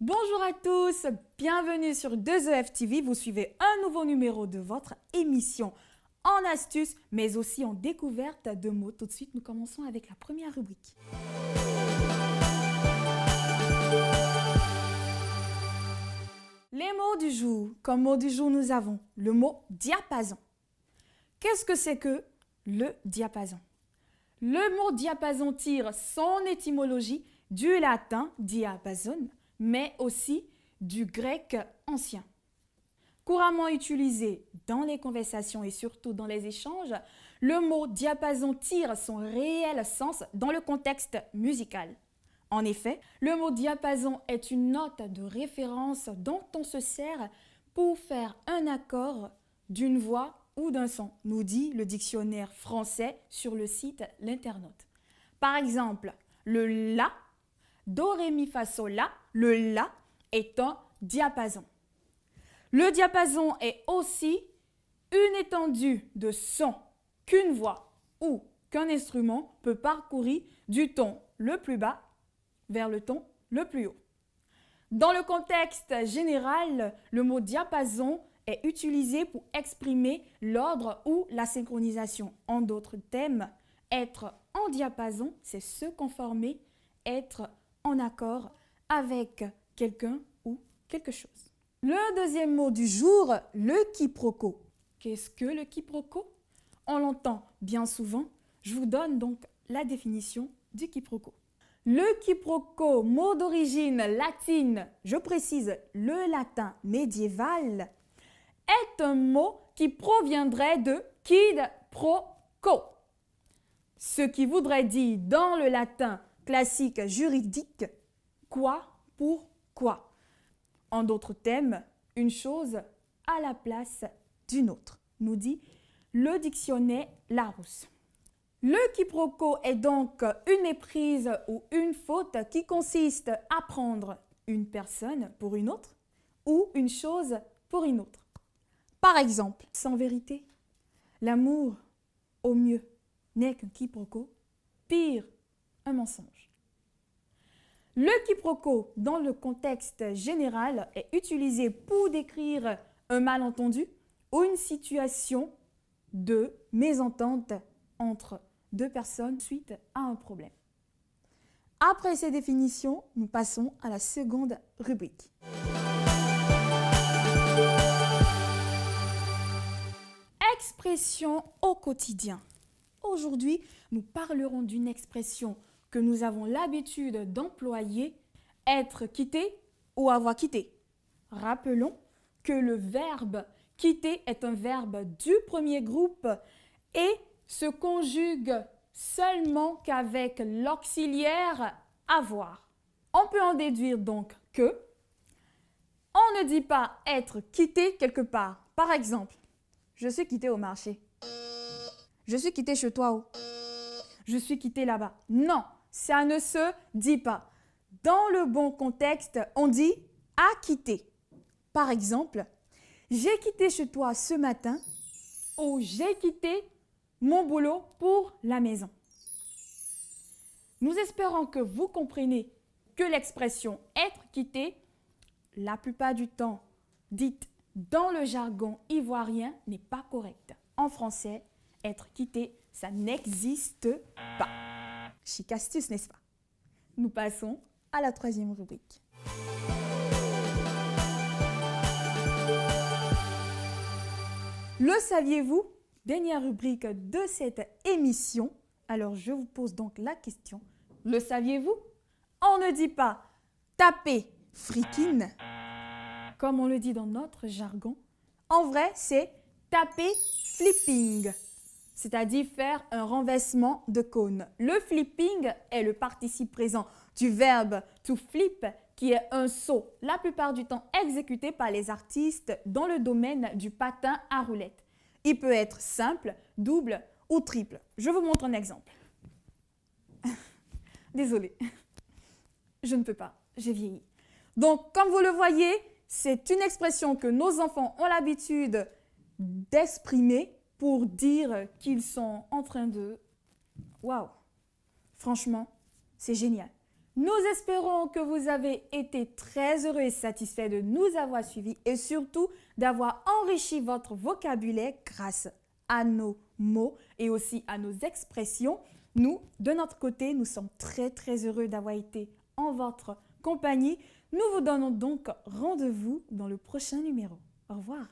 Bonjour à tous, bienvenue sur 2EF TV. Vous suivez un nouveau numéro de votre émission en astuces, mais aussi en découverte de mots. Tout de suite, nous commençons avec la première rubrique. Les mots du jour. Comme mot du jour, nous avons le mot diapason. Qu'est-ce que c'est que le diapason? Le mot diapason tire son étymologie du latin diapason, mais aussi du grec ancien. Couramment utilisé dans les conversations et surtout dans les échanges, le mot diapason tire son réel sens dans le contexte musical. En effet, le mot diapason est une note de référence dont on se sert pour faire un accord d'une voix ou d'un son, nous dit le dictionnaire français sur le site L'Internaute. Par exemple, le La, Do, Ré, Mi, Fa, Sol, La, le La est un diapason. Le diapason est aussi une étendue de son qu'une voix ou qu'un instrument peut parcourir du ton le plus bas vers le ton le plus haut. Dans le contexte général, le mot diapason est utilisé pour exprimer l'ordre ou la synchronisation. En d'autres termes, être en diapason, c'est se conformer, être en accord avec quelqu'un ou quelque chose. Le deuxième mot du jour, le quiproquo. Qu'est-ce que le quiproquo? On l'entend bien souvent. Je vous donne donc la définition du quiproquo. Le quiproquo, mot d'origine latine, je précise le latin médiéval, est un mot qui proviendrait de quid pro quo, ce qui voudrait dire dans le latin classique juridique quoi pour quoi. En d'autres termes, une chose à la place d'une autre, nous dit le dictionnaire Larousse. Le quiproquo est donc une méprise ou une faute qui consiste à prendre une personne pour une autre ou une chose pour une autre. Par exemple, sans vérité, l'amour, au mieux, n'est qu'un quiproquo, pire, un mensonge. Le quiproquo, dans le contexte général, est utilisé pour décrire un malentendu ou une situation de mésentente entre deux personnes suite à un problème. Après ces définitions, nous passons à la seconde rubrique. Expression au quotidien. Aujourd'hui, nous parlerons d'une expression que nous avons l'habitude d'employer, être quitté ou avoir quitté. Rappelons que le verbe quitter est un verbe du premier groupe et se conjugue seulement qu'avec l'auxiliaire avoir. On peut en déduire donc que on ne dit pas être quitté quelque part. Par exemple, je suis quitté au marché. Je suis quitté chez toi. Je suis quitté là-bas. Non, ça ne se dit pas. Dans le bon contexte, on dit à quitter. Par exemple, j'ai quitté chez toi ce matin ou j'ai quitté mon boulot pour la maison. Nous espérons que vous comprenez que l'expression être quitté, la plupart du temps dite dans le jargon ivoirien, n'est pas correcte. En français, être quitté, ça n'existe pas. Chic astuce, n'est-ce pas? Nous passons à la troisième rubrique. Le saviez-vous? Dernière rubrique de cette émission. Alors, je vous pose donc la question. Le saviez-vous? On ne dit pas taper frikine, comme on le dit dans notre jargon. En vrai, c'est taper flipping, c'est-à-dire faire un renversement de cône. Le flipping est le participe présent du verbe to flip, qui est un saut, la plupart du temps exécuté par les artistes dans le domaine du patin à roulettes. Il peut être simple, double ou triple. Je vous montre un exemple. Désolée, je ne peux pas, j'ai vieilli. Donc, comme vous le voyez, c'est une expression que nos enfants ont l'habitude d'exprimer pour dire qu'ils sont en train de... Waouh! Franchement, c'est génial. Nous espérons que vous avez été très heureux et satisfaits de nous avoir suivis et surtout d'avoir enrichi votre vocabulaire grâce à nos mots et aussi à nos expressions. Nous, de notre côté, nous sommes très heureux d'avoir été en votre compagnie. Nous vous donnons donc rendez-vous dans le prochain numéro. Au revoir.